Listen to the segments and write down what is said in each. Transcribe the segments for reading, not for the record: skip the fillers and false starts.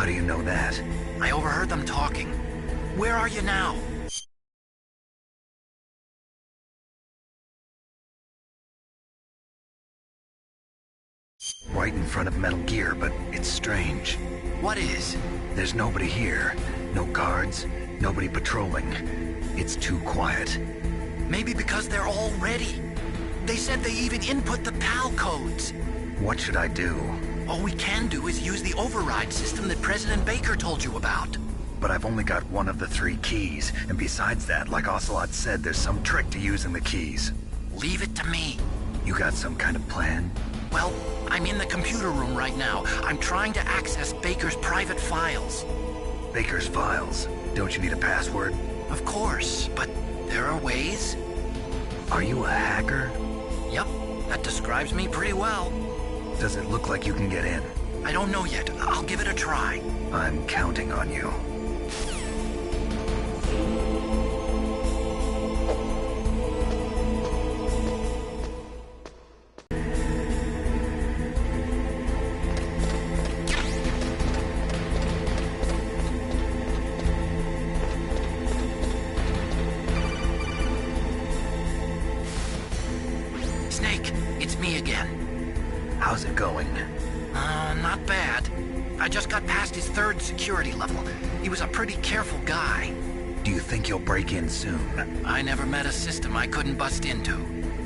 How do you know that? I overheard them talking. Where are you now? Right in front of Metal Gear, but it's strange. What is? There's nobody here. No guards, nobody patrolling. It's too quiet. Maybe because they're all ready. They said they even input the PAL codes. What should I do? All we can do is use the override system that President Baker told you about. But I've only got one of the 3 keys, and besides that, like Ocelot said, there's some trick to using the keys. Leave it to me. You got some kind of plan? Well, I'm in the computer room right now. I'm trying to access Baker's private files. Baker's files? Don't you need a password? Of course, but there are ways. Are you a hacker? Yep, that describes me pretty well. Does it look like you can get in? I don't know yet. I'll give it a try. I'm counting on you. Snake, it's me again. How's it going? Not bad. I just got past his 3rd security level. He was a pretty careful guy. Do you think you'll break in soon? I never met a system I couldn't bust into.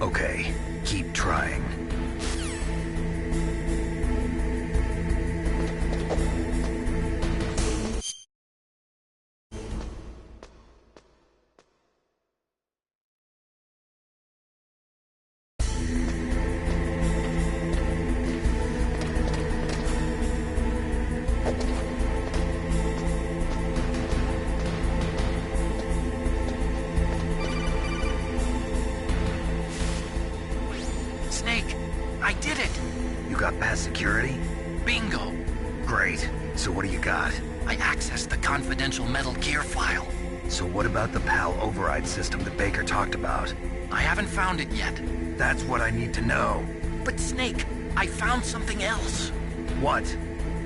Okay, keep trying. Snake, I did it! You got past security? Bingo! Great. So what do you got? I accessed the confidential Metal Gear file. So what about the PAL override system that Baker talked about? I haven't found it yet. That's what I need to know. But Snake, I found something else. What?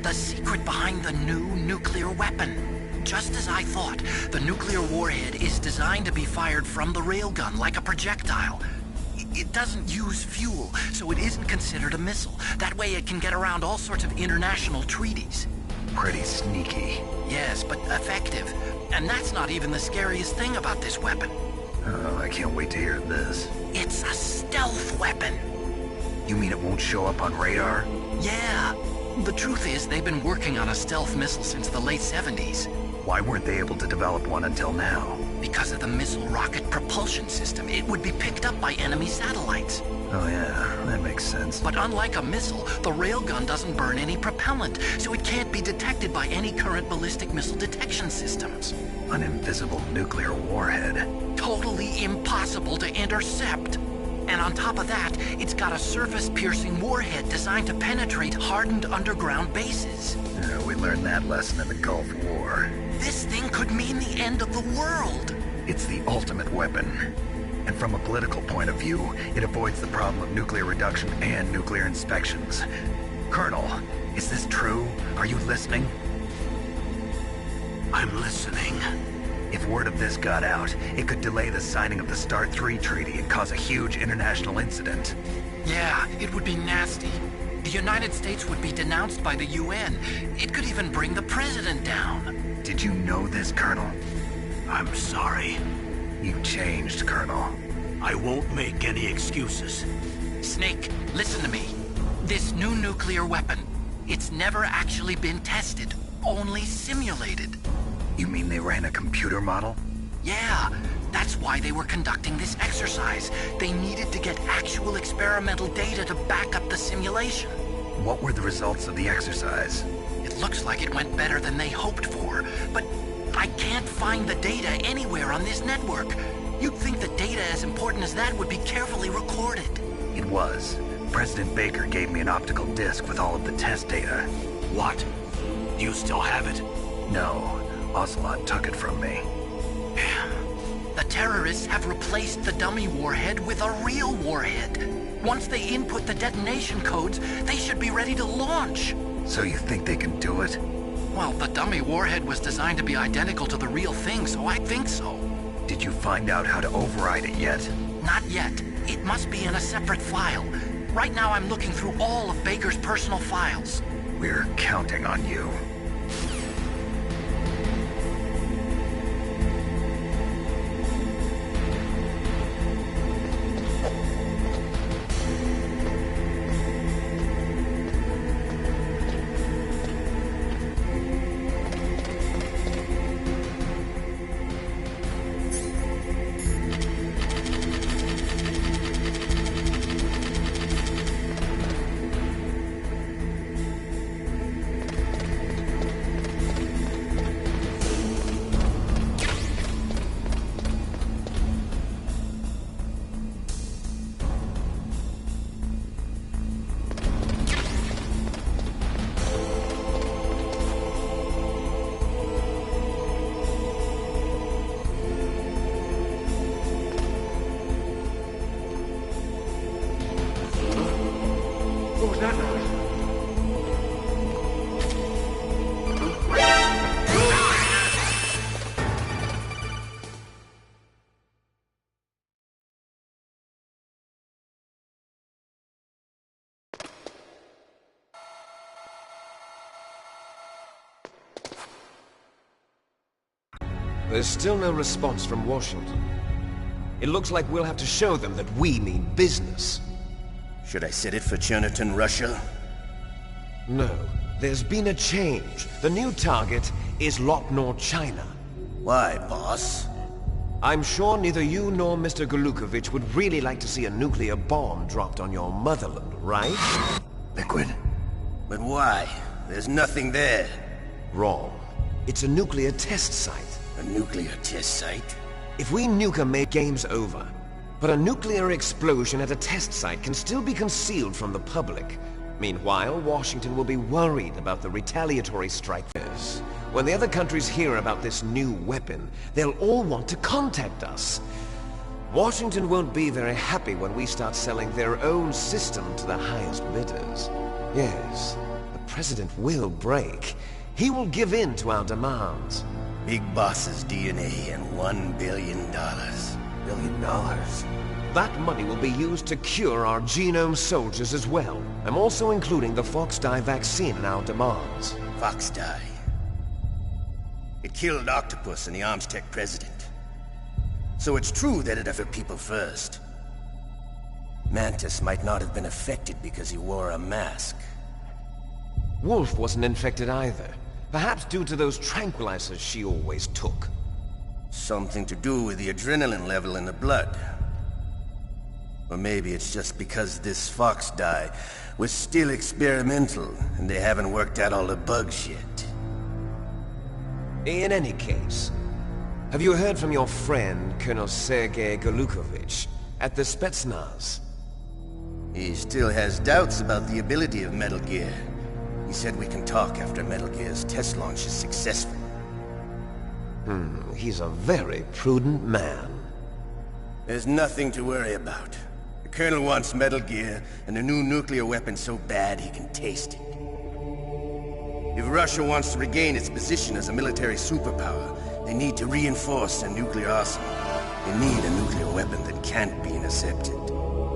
The secret behind the new nuclear weapon. Just as I thought, the nuclear warhead is designed to be fired from the railgun like a projectile. It doesn't use fuel, so it isn't considered a missile. That way it can get around all sorts of international treaties. Pretty sneaky. Yes, but effective. And that's not even the scariest thing about this weapon. Oh, I can't wait to hear this. It's a stealth weapon. You mean it won't show up on radar? Yeah. The truth is, they've been working on a stealth missile since the late 70s. Why weren't they able to develop one until now? Because of the missile rocket propulsion system, it would be picked up by enemy satellites. Oh yeah, that makes sense. But unlike a missile, the railgun doesn't burn any propellant, so it can't be detected by any current ballistic missile detection systems. An invisible nuclear warhead. Totally impossible to intercept. And on top of that, it's got a surface-piercing warhead designed to penetrate hardened underground bases. We learned that lesson in the Gulf War. This thing could mean the end of the world. It's the ultimate weapon. And from a political point of view, it avoids the problem of nuclear reduction and nuclear inspections. Colonel, is this true? Are you listening? I'm listening. If word of this got out, it could delay the signing of the START 3 treaty and cause a huge international incident. Yeah, it would be nasty. The United States would be denounced by the UN. It could even bring the president down. Did you know this, Colonel? I'm sorry. You changed, Colonel. I won't make any excuses. Snake, listen to me. This new nuclear weapon, it's never actually been tested, only simulated. You mean they ran a computer model? Yeah, that's why they were conducting this exercise. They needed to get actual experimental data to back up the simulation. What were the results of the exercise? It looks like it went better than they hoped for, but I can't find the data anywhere on this network. You'd think the data as important as that would be carefully recorded. It was. President Baker gave me an optical disc with all of the test data. What? Do you still have it? No. Ocelot took it from me. The terrorists have replaced the dummy warhead with a real warhead. Once they input the detonation codes, they should be ready to launch. So you think they can do it? Well, the dummy warhead was designed to be identical to the real thing, so I think so. Did you find out how to override it yet? Not yet. It must be in a separate file. Right now I'm looking through all of Baker's personal files. We're counting on you. What was that noise? There's still no response from Washington. It looks like we'll have to show them that we mean business. Should I set it for Cherniton, Russia? No, there's been a change. The new target is Locknor, China. Why, boss? I'm sure neither you nor Mr. Golukovich would really like to see a nuclear bomb dropped on your motherland, right? Liquid. But why? There's nothing there. Wrong. It's a nuclear test site. A nuclear test site? If we nuke 'em, game's over. But a nuclear explosion at a test site can still be concealed from the public. Meanwhile, Washington will be worried about the retaliatory strike. When the other countries hear about this new weapon, they'll all want to contact us. Washington won't be very happy when we start selling their own system to the highest bidders. Yes, the president will break. He will give in to our demands. Big Boss's DNA and $1 billion. $1 billion? That money will be used to cure our genome soldiers as well. I'm also including the Fox-Die vaccine in our demands. Fox-Die. It killed Octopus and the Armstech president. So it's true that it affected people first. Mantis might not have been affected because he wore a mask. Wolf wasn't infected either. Perhaps due to those tranquilizers she always took. Something to do with the adrenaline level in the blood. Or maybe it's just because this Fox-Die was still experimental and they haven't worked out all the bugs yet. In any case, have you heard from your friend, Colonel Sergei Golukovich, at the Spetsnaz? He still has doubts about the ability of Metal Gear. He said we can talk after Metal Gear's test launch is successful. He's a very prudent man. There's nothing to worry about. The Colonel wants Metal Gear and a new nuclear weapon so bad he can taste it. If Russia wants to regain its position as a military superpower, they need to reinforce their nuclear arsenal. They need a nuclear weapon that can't be intercepted.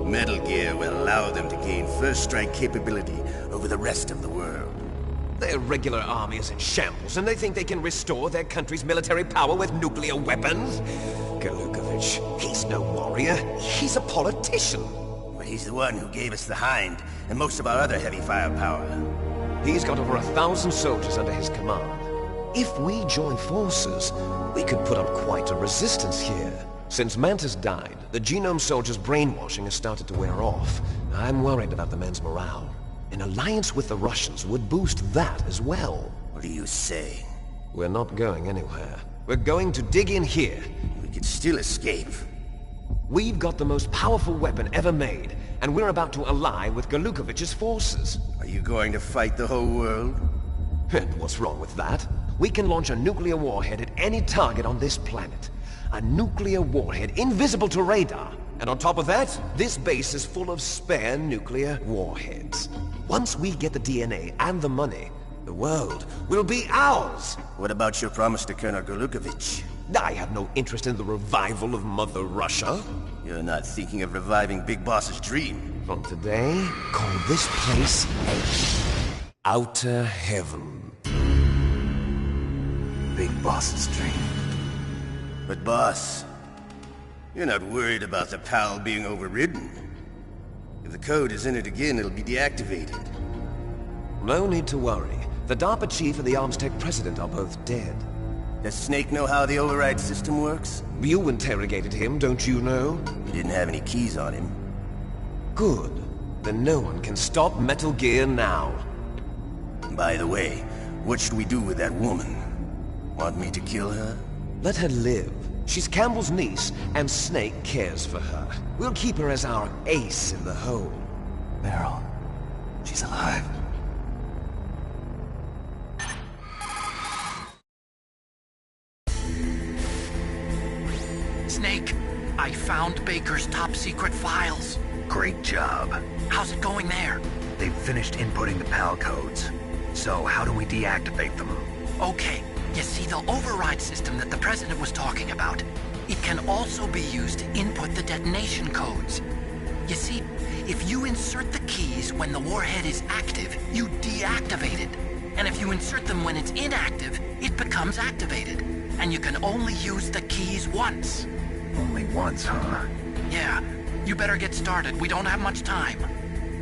Metal Gear will allow them to gain first strike capability over the rest of the world. Their regular army is in shambles, and they think they can restore their country's military power with nuclear weapons? Golukovich, he's no warrior. He's a politician. But he's the one who gave us the Hind and most of our other heavy firepower. He's got over 1,000 soldiers under his command. If we join forces, we could put up quite a resistance here. Since Mantis died, the genome soldiers' brainwashing has started to wear off. I'm worried about the men's morale. An alliance with the Russians would boost that as well. What do you say? We're not going anywhere. We're going to dig in here. We could still escape. We've got the most powerful weapon ever made, and we're about to ally with Golukovich's forces. Are you going to fight the whole world? And what's wrong with that? We can launch a nuclear warhead at any target on this planet. A nuclear warhead invisible to radar. And on top of that, this base is full of spare nuclear warheads. Once we get the DNA and the money, The world will be ours! What about your promise to Colonel Golukovich? I have no interest in the revival of Mother Russia. You're not thinking of reviving Big Boss's dream. From today, call this place Outer Heaven. Big Boss's dream. But boss, you're not worried about the PAL being overridden. If the code is entered again, it'll be deactivated. No need to worry. The DARPA chief and the Armstech president are both dead. Does Snake know how the override system works? You interrogated him, don't you know? He didn't have any keys on him. Good. Then no one can stop Metal Gear now. By the way, what should we do with that woman? Want me to kill her? Let her live. She's Campbell's niece, and Snake cares for her. We'll keep her as our ace in the hole. Meryl, she's alive. Snake, I found Baker's top-secret files. Great job. How's it going there? They've finished inputting the PAL codes. So how do we deactivate them? Okay, you see the override system that the President was talking about? It can also be used to input the detonation codes. You see, if you insert the keys when the warhead is active, you deactivate it. And if you insert them when it's inactive, it becomes activated. And you can only use the keys once. Only once, huh? Yeah, you better get started. We don't have much time.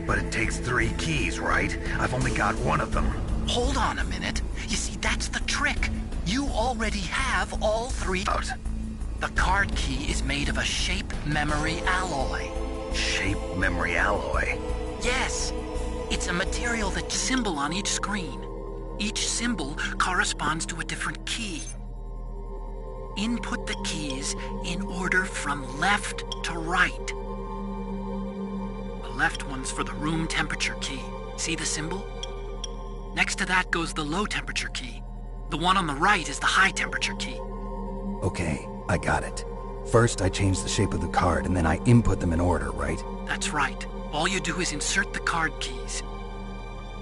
But it takes 3 keys, right? I've only got 1 of them. Hold on a minute. You see, that's the trick. You already have all 3. Out. The card key is made of a shape memory alloy. Shape memory alloy. Yes, it's a material that's symbol on each screen. Each symbol corresponds to a different key. Input the keys in order from left to right. The left one's for the room temperature key. See the symbol? Next to that goes the low temperature key. The one on the right is the high temperature key. Okay, I got it. First, I change the shape of the card, and then I input them in order, right? That's right. All you do is insert the card keys.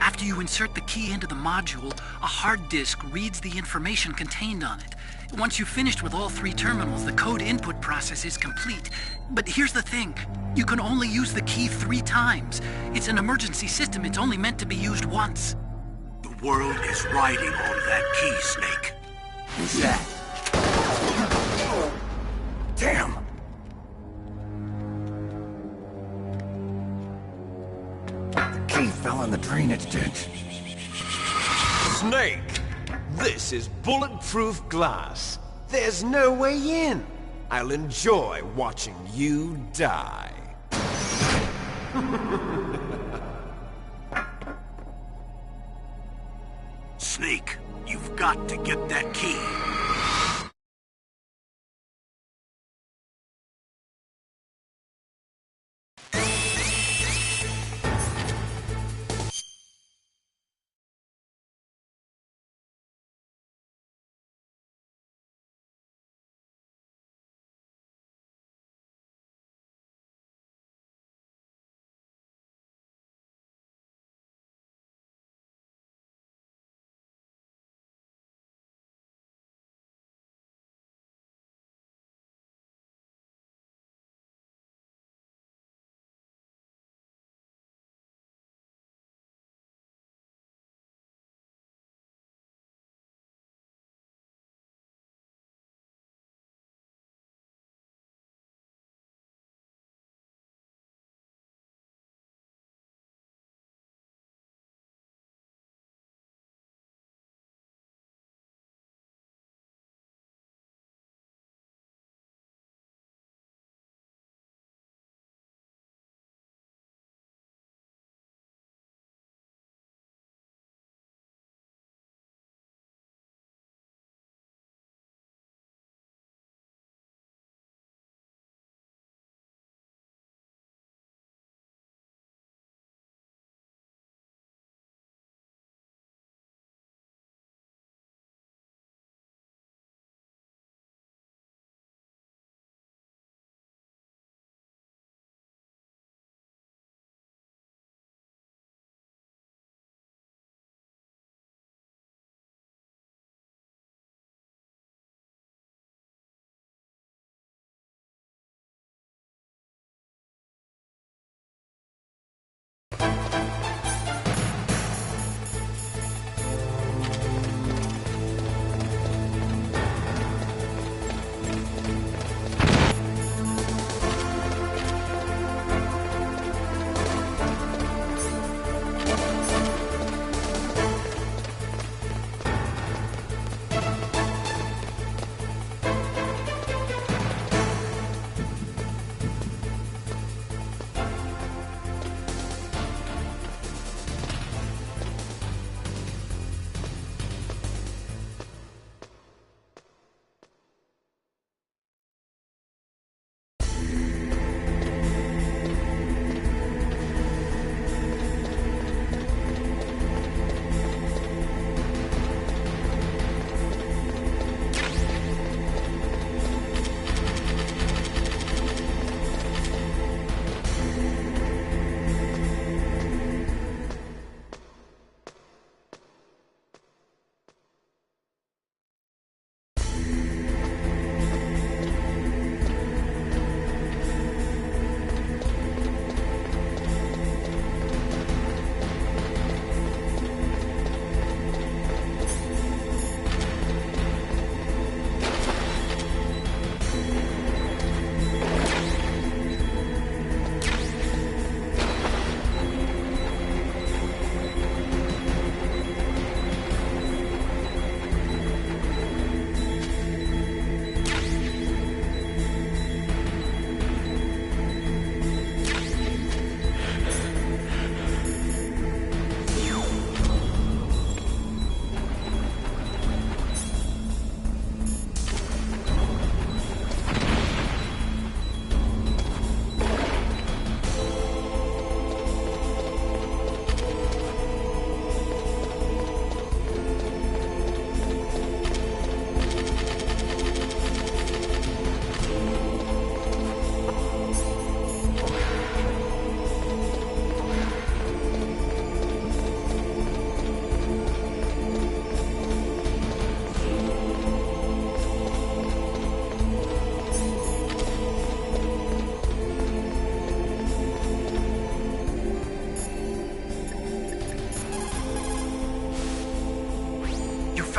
After you insert the key into the module, a hard disk reads the information contained on it. Once you've finished with all 3 terminals, the code input process is complete. But here's the thing. You can only use the key 3 times. It's an emergency system. It's only meant to be used once. The world is riding on that key, Snake. Who's that? Damn! The key fell in the drainage ditch. Snake! This is bulletproof glass. There's no way in. I'll enjoy watching you die. Snake, you've got to get that key.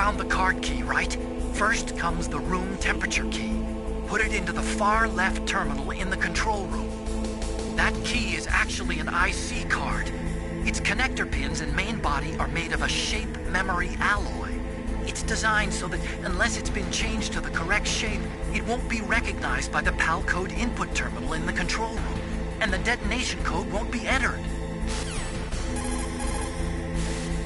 found the card key, right? First comes the room temperature key. Put it into the far left terminal in the control room. That key is actually an IC card. Its connector pins and main body are made of a shape memory alloy. It's designed so that unless it's been changed to the correct shape, it won't be recognized by the PAL code input terminal in the control room, and the detonation code won't be entered.